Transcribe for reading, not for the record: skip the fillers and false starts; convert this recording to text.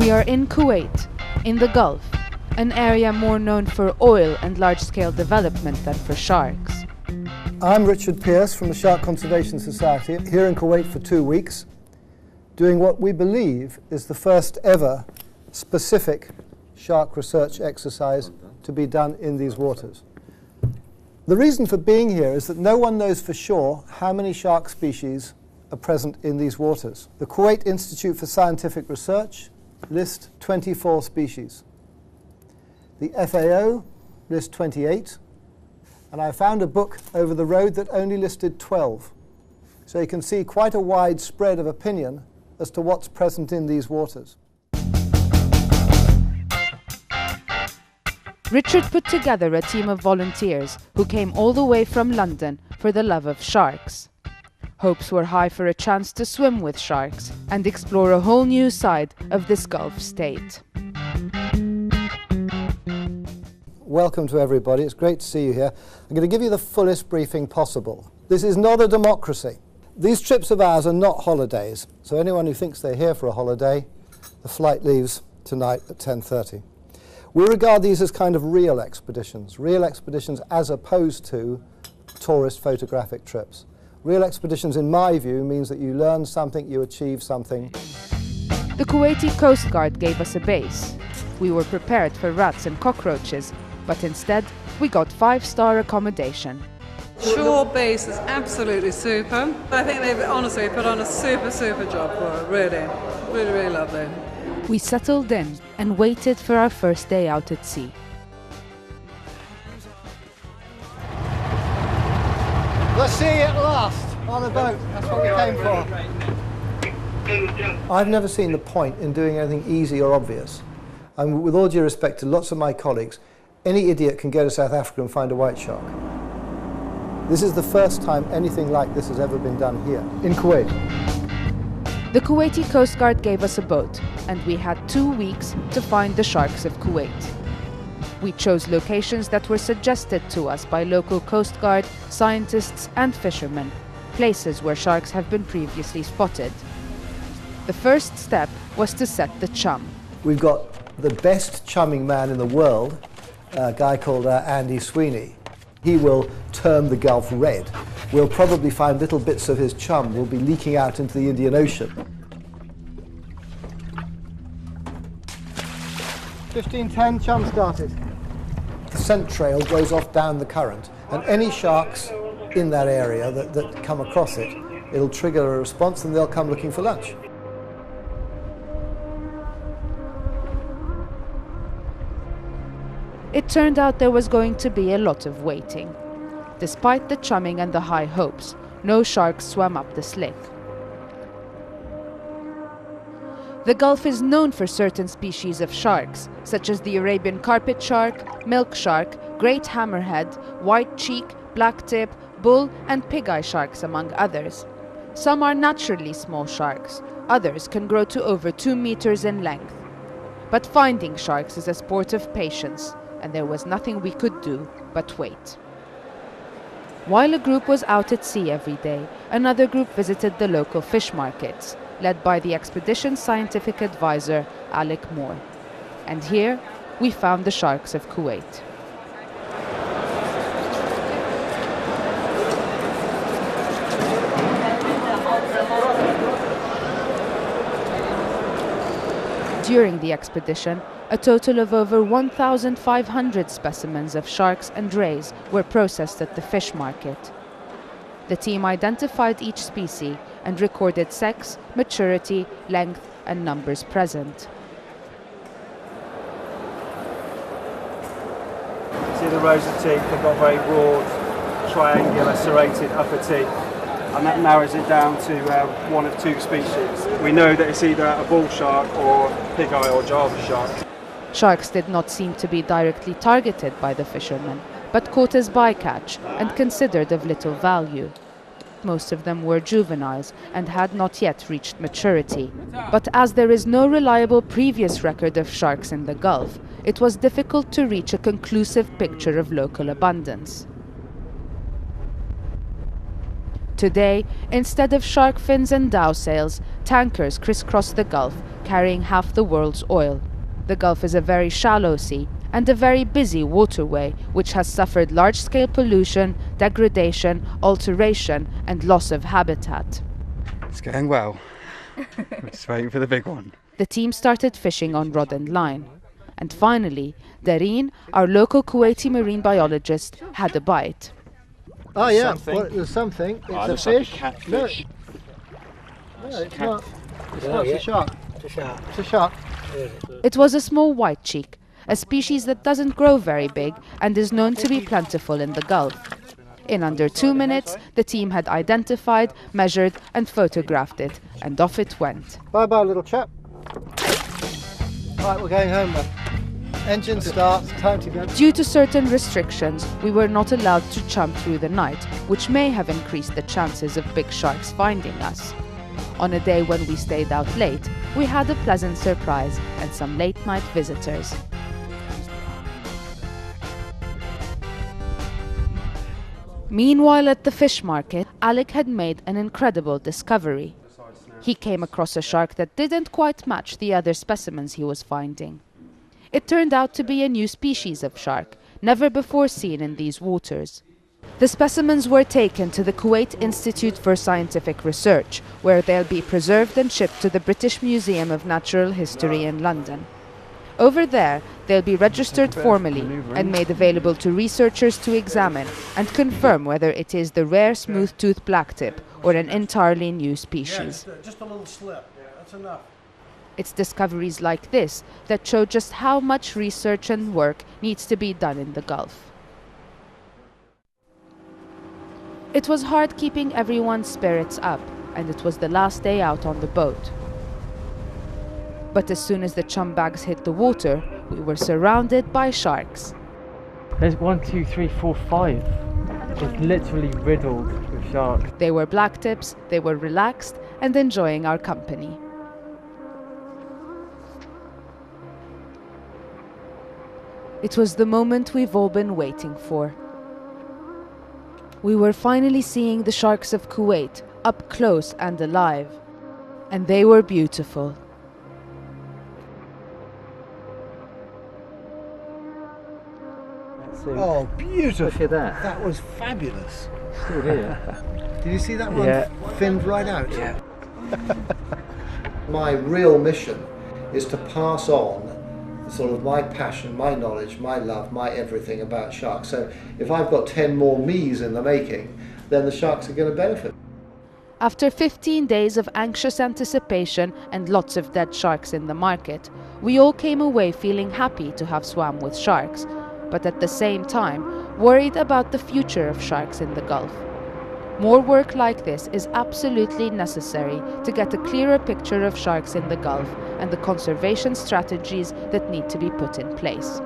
We are in Kuwait, in the Gulf, an area more known for oil and large-scale development than for sharks. I'm Richard Pearce from the Shark Conservation Society, here in Kuwait for 2 weeks, doing what we believe is the first ever specific shark research exercise to be done in these waters. The reason for being here is that no one knows for sure how many shark species are present in these waters. The Kuwait Institute for Scientific Research lists 24 species. The FAO lists 28, and I found a book over the road that only listed 12. So you can see quite a wide spread of opinion as to what's present in these waters. Richard put together a team of volunteers who came all the way from London for the love of sharks. Hopes were high for a chance to swim with sharks and explore a whole new side of this Gulf state. Welcome to everybody. It's great to see you here. I'm going to give you the fullest briefing possible. This is not a democracy. These trips of ours are not holidays, so anyone who thinks they're here for a holiday, the flight leaves tonight at 10:30. We regard these as kind of real expeditions as opposed to tourist photographic trips. Real expeditions, in my view, means that you learn something, you achieve something. The Kuwaiti Coast Guard gave us a base. We were prepared for rats and cockroaches, but instead we got 5-star accommodation. Shore base is absolutely super. I think they've honestly put on a super job for it, really lovely. We settled in and waited for our first day out at sea. The sea at last, on a boat. That's what we came for. I've never seen the point in doing anything easy or obvious. And with all due respect to lots of my colleagues, any idiot can go to South Africa and find a white shark. This is the first time anything like this has ever been done here, in Kuwait. The Kuwaiti Coast Guard gave us a boat, and we had 2 weeks to find the sharks of Kuwait. We chose locations that were suggested to us by local Coast Guard, scientists and fishermen, places where sharks have been previously spotted. The first step was to set the chum. We've got the best chumming man in the world, a guy called Andy Sweeney. He will turn the Gulf red. We'll probably find little bits of his chum will be leaking out into the Indian Ocean. 15:10, chum started. The scent trail goes off down the current, and any sharks in that area that come across it, it'll trigger a response and they'll come looking for lunch. It turned out there was going to be a lot of waiting. Despite the chumming and the high hopes, no sharks swam up the slick. The Gulf is known for certain species of sharks, such as the Arabian carpet shark, milk shark, great hammerhead, white cheek, blacktip, bull and pig-eye sharks, among others. Some are naturally small sharks, others can grow to over 2 meters in length. But finding sharks is a sport of patience, and there was nothing we could do but wait. While a group was out at sea every day, another group visited the local fish markets, led by the expedition's scientific advisor, Alec Moore. And here, we found the sharks of Kuwait. During the expedition, a total of over 1,500 specimens of sharks and rays were processed at the fish market. The team identified each species and recorded sex, maturity, length and numbers present. See the rows of teeth, they've got very broad, triangular, serrated upper teeth, and that narrows it down to one of 2 species. We know that it's either a bull shark or pig-eye or Java shark. Sharks did not seem to be directly targeted by the fishermen, but caught as bycatch and considered of little value. Most of them were juveniles and had not yet reached maturity. But as there is no reliable previous record of sharks in the Gulf, it was difficult to reach a conclusive picture of local abundance. Today, instead of shark fins and dow sails, tankers crisscross the Gulf, carrying half the world's oil. The Gulf is a very shallow sea and a very busy waterway which has suffered large-scale pollution, degradation, alteration and loss of habitat. It's going well. We're just waiting for the big one. The team started fishing on rod and line. And finally, Dareen, our local Kuwaiti marine biologist, had a bite. Oh yeah, Something. well, there's something. It's a looks like a fish. catfish. No, it's not. It's not. It's a shark. It's a shark. It was a small white cheek, a species that doesn't grow very big and is known to be plentiful in the Gulf. In under 2 minutes, the team had identified, measured and photographed it, and off it went. Bye bye, little chap. Right, we're going home then. Engine start, time to go. Due to certain restrictions, we were not allowed to chum through the night, which may have increased the chances of big sharks finding us. On a day when we stayed out late, we had a pleasant surprise and some late-night visitors. Meanwhile, at the fish market, Alec had made an incredible discovery. He came across a shark that didn't quite match the other specimens he was finding. It turned out to be a new species of shark, never before seen in these waters. The specimens were taken to the Kuwait Institute for Scientific Research, where they'll be preserved and shipped to the British Museum of Natural History in London. Over there, they'll be registered formally and made available to researchers to examine and confirm whether it is the rare smooth-toothed blacktip or an entirely new species. Just a little slip. That's enough. It's discoveries like this that show just how much research and work needs to be done in the Gulf. It was hard keeping everyone's spirits up, and it was the last day out on the boat. But as soon as the chum bags hit the water, we were surrounded by sharks. There's 1, 2, 3, 4, 5. It's literally riddled with sharks. They were blacktips, they were relaxed and enjoying our company. It was the moment we've all been waiting for. We were finally seeing the sharks of Kuwait up close and alive, and they were beautiful. Oh, beautiful. Look at that. That was fabulous. Still here. Did you see that one Yeah. finned right out? Yeah. My real mission is to pass on sort of my passion, my knowledge, my love, my everything about sharks. So if I've got 10 more me's in the making, then the sharks are going to benefit. After 15 days of anxious anticipation and lots of dead sharks in the market, we all came away feeling happy to have swam with sharks, but at the same time worried about the future of sharks in the Gulf. More work like this is absolutely necessary to get a clearer picture of sharks in the Gulf and the conservation strategies that need to be put in place.